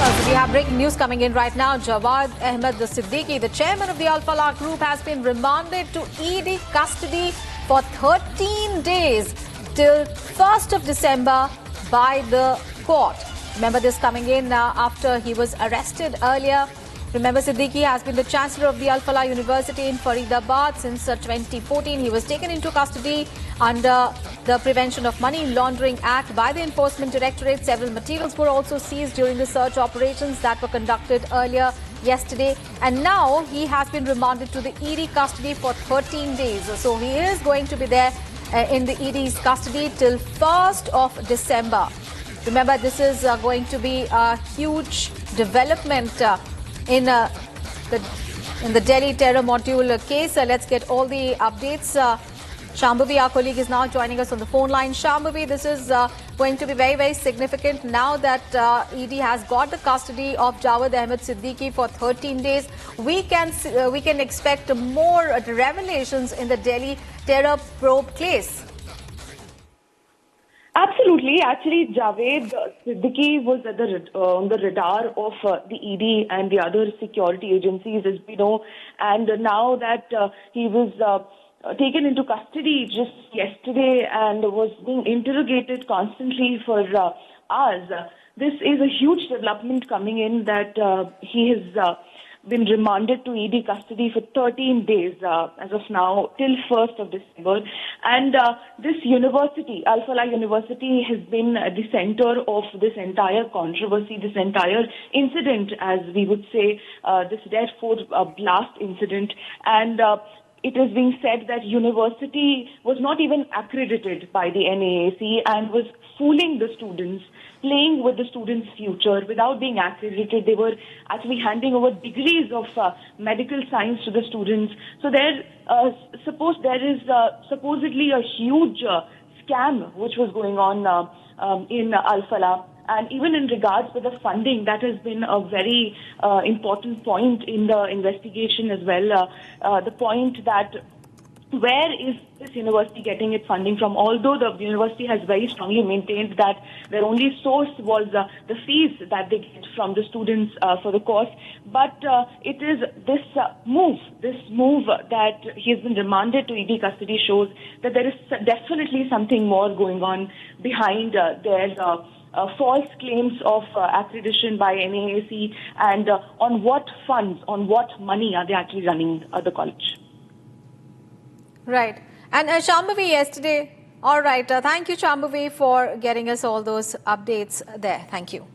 So we have breaking news coming in right now. Jawad Ahmed Siddiqui, the chairman of the Al Falah Group, has been remanded to ED custody for 13 days till 1st of December by the court. Remember this coming in after he was arrested earlier. Remember, Siddiqui has been the Chancellor of the Al Falah University in Faridabad since 2014. He was taken into custody under the Prevention of Money Laundering Act by the Enforcement Directorate. Several materials were also seized during the search operations that were conducted earlier yesterday. And now he has been remanded to the ED custody for 13 days. So he is going to be there in the ED's custody till 1st of December. Remember, this is going to be a huge development in the Delhi terror module case. Let's get all the updates. Shambhavi, our colleague, is now joining us on the phone line. Shambhavi, this is going to be very, very significant now that ED has got the custody of Jawad Ahmed Siddiqui for 13 days. We can expect more revelations in the Delhi terror probe case. Absolutely. Actually, Jawad Siddiqui was at on the radar of the ED and the other security agencies, as we know. And now that he was taken into custody just yesterday and was being interrogated constantly for hours, this is a huge development coming in that he has been remanded to ED custody for 13 days as of now, till 1st of December. And this university, Al Falah University, has been at the center of this entire controversy, this entire incident, as we would say, this Dead Fort blast incident. And it is being said that university was not even accredited by the NAAC and was fooling the students, playing with the students' future without being accredited. They were actually handing over degrees of medical science to the students. So there is supposedly a huge scam which was going on in Al Falah. And even in regards to the funding, that has been a very important point in the investigation as well. The point that where is this university getting its funding from? Although the university has very strongly maintained that their only source was the fees that they get from the students for the course. But it is this move that he has been remanded to ED custody shows that there is definitely something more going on behind their false claims of accreditation by NAAC, and on what funds, on what money are they actually running the college. Right. And Shambhavi yesterday. All right. Thank you, Shambhavi, for getting us all those updates there. Thank you.